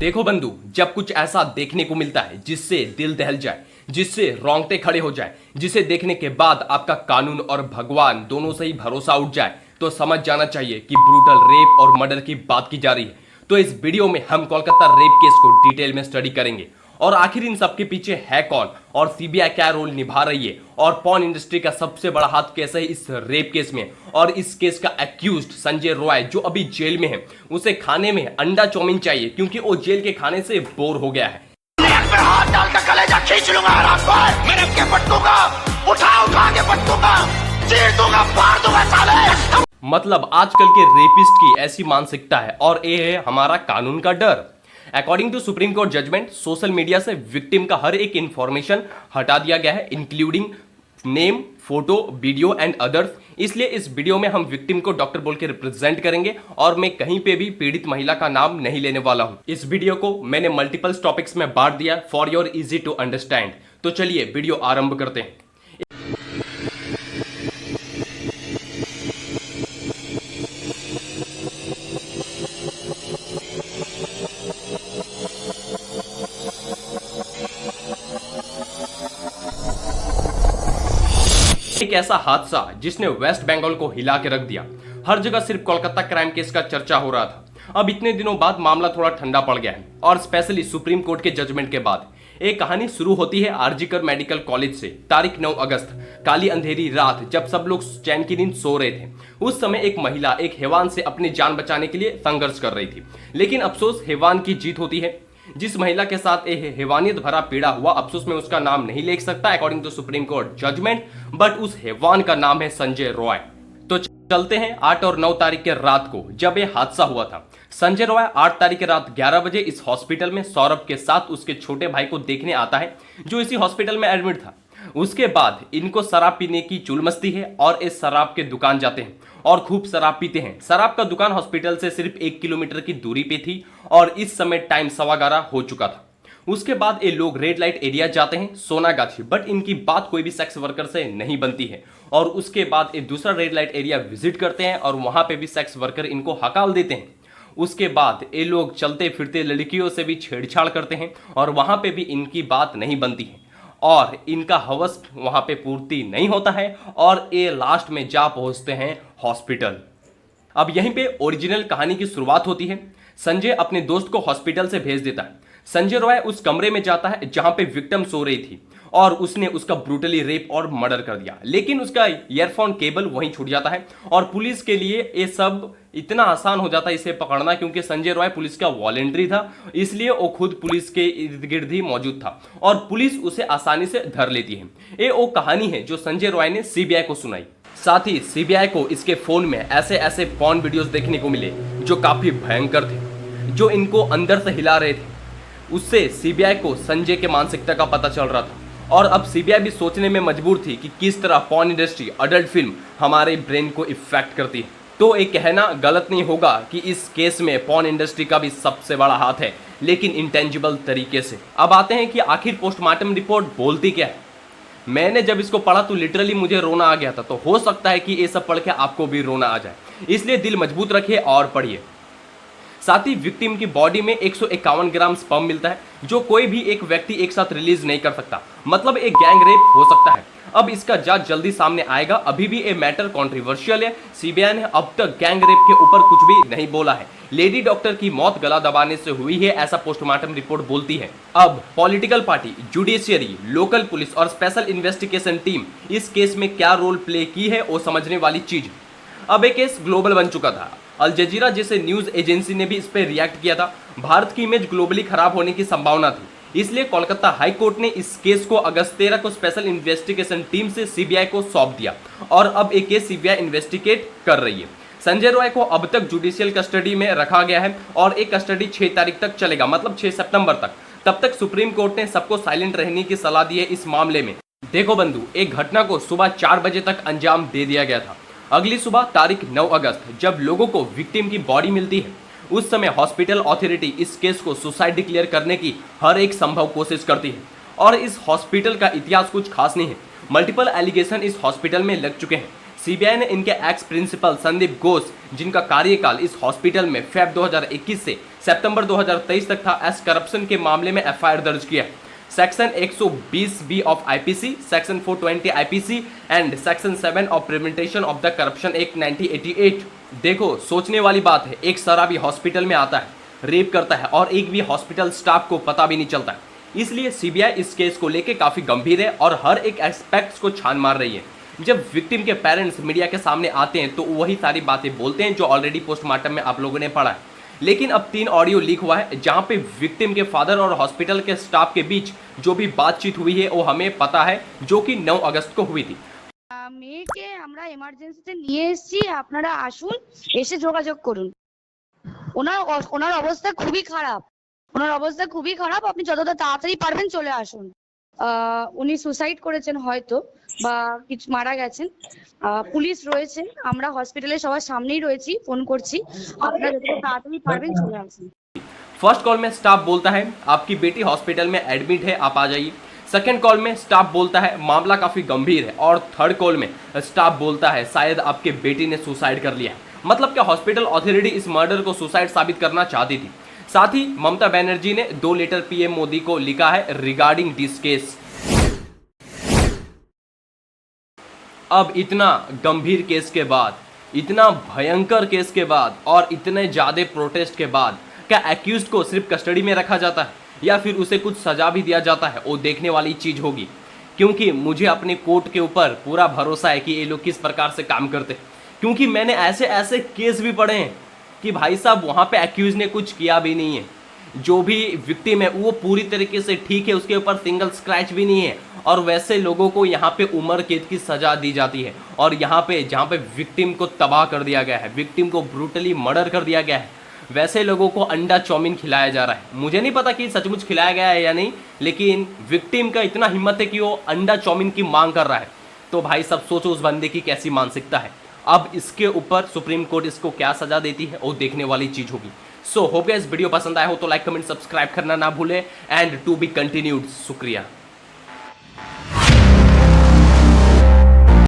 देखो बंधु, जब कुछ ऐसा देखने को मिलता है जिससे दिल दहल जाए, जिससे रोंगटे खड़े हो जाए, जिसे देखने के बाद आपका कानून और भगवान दोनों से ही भरोसा उठ जाए, तो समझ जाना चाहिए कि ब्रूटल रेप और मर्डर की बात की जा रही है। तो इस वीडियो में हम कोलकाता रेप केस को डिटेल में स्टडी करेंगे और आखिर इन सबके पीछे है कौन और सीबीआई क्या रोल निभा रही है और पॉर्न इंडस्ट्री का सबसे बड़ा हाथ कैसे है इस रेप केस में। और इस केस का एक्यूज्ड संजय रॉय जो अभी जेल में है, उसे खाने में अंडा चाउमीन चाहिए क्योंकि वो जेल के खाने से बोर हो गया है। हाथ डालकर कलेजा खींच लूंगा आराम पर, मेरे के पट्टूंगा, उठा के पट्टूंगा, चीर दूंगा, फाड़ दूंगा साले। मतलब आजकल के रेपिस्ट की ऐसी मानसिकता है और ये है हमारा कानून का डर। According to supreme court judgement, social media से विक्टिम का हर एक इंफॉर्मेशन हटा दिया गया है, including name, photo, video and others. इसलिए इस वीडियो में हम विक्टिम को डॉक्टर बोल के रिप्रेजेंट करेंगे और मैं कहीं पे भी पीड़ित महिला का नाम नहीं लेने वाला हूं। इस वीडियो को मैंने मल्टीपल टॉपिक्स में बांट दिया for your easy to understand. तो चलिए वीडियो आरंभ करते हैं। एक ऐसा हादसा जिसने वेस्ट बंगाल को हिला के रख दिया। हर जगह सिर्फ कोलकाता क्राइम केस का चर्चा हो रहा था। अब इतने दिनों बाद मामला थोड़ा ठंडा पड़ गया है और स्पेशली सुप्रीम कोर्ट के जजमेंट के बाद। एक कहानी शुरू होती है आरजीकर मेडिकल कॉलेज से। तारीख 9 अगस्त, काली अंधेरी रात, जब सब लोग चैन की नींद सो रहे थे। उस समय एक महिला एक हैवान से अपनी जान बचाने के लिए संघर्ष कर रही थी, लेकिन अफसोस हैवान की जीत होती है। जिस महिला के साथ हैवानियत भरा पीड़ा हुआ, अफसोस में उसका नाम नहीं ले सकता according to supreme court judgement, but उस हैवान का नाम है संजय रॉय। तो चलते हैं 8 और 9 तारीख के रात को जब यह हादसा हुआ था। संजय रॉय 8 तारीख की रात 11 बजे इस हॉस्पिटल में सौरभ के साथ उसके छोटे भाई को देखने आता है जो इसी हॉस्पिटल में एडमिट था। उसके बाद इनको शराब पीने की चुल मस्ती है और इस शराब के दुकान जाते हैं और खूब शराब पीते हैं। शराब का दुकान हॉस्पिटल से सिर्फ 1 किलोमीटर की दूरी पे थी और इस समय टाइम 11:15 हो चुका था। उसके बाद ये लोग रेड लाइट एरिया जाते हैं, सोनागाछी, बट इनकी बात कोई भी सेक्स वर्कर से नहीं बनती है। और उसके बाद ये दूसरा रेड लाइट एरिया विजिट करते हैं और वहां पे भी सेक्स वर्कर इनको हकाल देते हैं। उसके बाद ये लोग चलते फिरते लड़कियों से भी छेड़छाड़ करते हैं और वहां पे भी इनकी बात नहीं बनती है और इनका हवस वहां पे पूर्ति नहीं होता है और ये लास्ट में जा पहुंचते हैं हॉस्पिटल। अब यहीं पे ओरिजिनल कहानी की शुरुआत होती है। संजय अपने दोस्त को हॉस्पिटल से भेज देता है। संजय रॉय उस कमरे में जाता है जहां पे विक्टिम सो रही थी और उसने उसका ब्रूटली रेप और मर्डर कर दिया, लेकिन उसका ईयरफोन केबल वहीं छूट जाता है और पुलिस के लिए ये सब इतना आसान हो जाता है इसे पकड़ना, क्योंकि संजय रॉय पुलिस का वॉलंटरी था, इसलिए वो खुद पुलिस के इर्द गिर्द ही मौजूद था और पुलिस उसे आसानी से धर लेती है। ये वो कहानी है जो संजय रॉय ने सीबीआई को सुनाई। साथ ही सीबीआई को इसके फोन में ऐसे ऐसे पॉर्न वीडियोस देखने को मिले जो काफी भयंकर थे, जो इनको अंदर से हिला रहे थे। उससे सीबीआई को संजय के मानसिकता का पता चल रहा था और अब सीबीआई भी सोचने में मजबूर थी कि किस तरह पॉर्न इंडस्ट्री, अडल्ट फिल्म हमारे ब्रेन को इफेक्ट करती है। तो ये कहना गलत नहीं होगा कि इस केस में पॉर्न इंडस्ट्री का भी सबसे बड़ा हाथ है, लेकिन इंटेंजिबल तरीके से। अब आते हैं कि आखिर पोस्टमार्टम रिपोर्ट बोलती क्या है। मैंने जब इसको पढ़ा तो लिटरली मुझे रोना आ गया था, तो हो सकता है कि ये सब पढ़ के आपको भी रोना आ जाए, इसलिए दिल मजबूत रखिए और पढ़िए। साथ ही विक्टिम की बॉडी में 151 ग्राम स्पर्म मिलता है जो कोई भी एक व्यक्ति एक साथ रिलीज नहीं कर सकता, मतलब एक गैंग रेप हो सकता है। अब इसका जज जल्दी सामने आएगा, अभी भी ये मैटर कॉन्ट्रोवर्शियल है। सीबीआई ने अब तक गैंग रेप के ऊपर कुछ भी नहीं बोला है। लेडी डॉक्टर की मौत गला दबाने से हुई है, ऐसा पोस्टमार्टम रिपोर्ट बोलती है। अब political party, judiciary, local police और स्पेशल इन्वेस्टिगेशन टीम इस केस में क्या रोल प्ले की है वो समझने वाली चीज। अब एक केस ग्लोबल बन चुका था। अल जजीरा जैसे न्यूज एजेंसी ने भी इस पर रिएक्ट किया था। भारत की इमेज ग्लोबली खराब होने की संभावना थी, इसलिए कोलकाता हाई कोर्ट ने इस केस को अगस्त 13 को स्पेशल इन्वेस्टिगेशन टीम से सीबीआई को सौंप दिया और अब एक केस सीबीआई इन्वेस्टिगेट कर रही है। संजय रॉय को अब तक जुडिशियल कस्टडी में रखा गया है और एक कस्टडी 6 तारीख तक चलेगा, मतलब 6 सितंबर तक। तब तक सुप्रीम कोर्ट ने सबको साइलेंट रहने की सलाह दी है इस मामले में। देखो बंधु, एक घटना को सुबह 4 बजे तक अंजाम दे दिया गया था। अगली सुबह तारीख 9 अगस्त जब लोगों को विक्टिम की बॉडी मिलती है, उस समय हॉस्पिटल अथॉरिटी इस केस को सुसाइड डिक्लेयर करने की हर एक संभव कोशिश करती है और इस हॉस्पिटल का इतिहास कुछ खास नहीं है। मल्टीपल एलिगेशन इस हॉस्पिटल में लग चुके हैं, सीबीआई ने इनके एक्स प्रिंसिपल संदीप घोष, जिनका कार्यकाल इस हॉस्पिटल में फेब 2021 से सितंबर 2023 तक था, एस करप्शन के मामले में एफआईआर दर्ज किया। Section 120 of IPC, section 420 IPC and section 7 of prevention of the corruption act 1988। देखो, सोचने वाली बात है, एक शराबी हॉस्पिटल में आता है, रेप करता है और एक भी हॉस्पिटल स्टाफ को पता भी नहीं चलता। इसलिए सीबीआई इस केस को लेकर काफी गंभीर है और हर एक एस्पेक्ट्स को छान मार रही है। जब विक्टिम के पेरेंट्स मीडिया के सामने आते हैं तो वही सारी बातें बोलते हैं जो ऑलरेडी पोस्टमार्टम में आप लोगों ने पढ़ा है। लेकिन अब 3 ऑडियो लीक हुआ है जहां पे विक्टिम के फादर और हॉस्पिटल के स्टाफ के बीच जो भी बातचीत हुई है वो हमें पता है, जो कि 9 अगस्त को हुई थी। মেয়েকে আমরা এমার্জেন্সিতে নিয়ে এসেছি, আপনারা আসুন, এসে যোগাযোগ করুন। ওনার অবস্থা খুবই খারাপ, আপনি যতটা তাড়াতাড়ি পারবেন চলে আসুন। উনি সুসাইড করেছেন হয়তো বা কিছু মারা গেছেন। পুলিশ রয়েছে, আমরা হসপিটালে সবার সামনেই রয়েছি, ফোন করছি, আপনারা যতটা তাড়াতাড়ি পারবেন চলে আসুন। फर्स्ट कॉल में स्टाफ बोलता है आपकी बेटी हॉस्पिटल में एडमिट है, आप आ जाइए। सेकंड कॉल में स्टाफ बोलता है मामला काफी गंभीर है। और थर्ड कॉल में स्टाफ बोलता है शायद आपके बेटी ने सुसाइड कर लिया है। मतलब कि हॉस्पिटल अथॉरिटी इस मर्डर को सुसाइड साबित करना चाहती थी। साथ ही ममता बनर्जी ने 2 लेटर पीएम मोदी को लिखा है रिगार्डिंग दिस केस। अब इतना गंभीर केस के बाद, इतना भयंकर केस के बाद और इतने ज्यादा प्रोटेस्ट के बाद क्या एक्यूज्ड को सिर्फ कस्टडी में रखा जाता है या फिर उसे कुछ सजा भी दिया जाता है, वो देखने वाली चीज होगी। क्योंकि मुझे अपने कोर्ट के ऊपर पूरा भरोसा है कि ये लोग किस प्रकार से काम करते हैं। क्योंकि मैंने ऐसे ऐसे केस भी पढ़े हैं कि भाई साहब वहाँ पे एक्यूज ने कुछ किया भी नहीं है, जो भी विक्टिम है वो पूरी तरीके से ठीक है, उसके ऊपर सिंगल स्क्रैच भी नहीं है, और वैसे लोगों को यहाँ पे उम्र कैद की सजा दी जाती है। और यहाँ पे जहाँ पे विक्टिम को तबाह कर दिया गया है, विक्टिम को ब्रूटली मर्डर कर दिया गया है, वैसे लोगों को अंडा चाउमीन खिलाया जा रहा है। मुझे नहीं पता कि सचमुच खिलाया गया है या नहीं, लेकिन विक्टिम का इतना हिम्मत है कि वो अंडा चाउमीन की मांग कर रहा है। तो भाई सब सोचो उस बंदे की कैसी मानसिकता है। अब इसके ऊपर सुप्रीम कोर्ट इसको क्या सजा देती है वो देखने वाली चीज होगी। सो होप गाइस वीडियो पसंद आया हो तो लाइक कमेंट सब्सक्राइब करना ना भूले एंड टू बी कंटिन्यूड। शुक्रिया।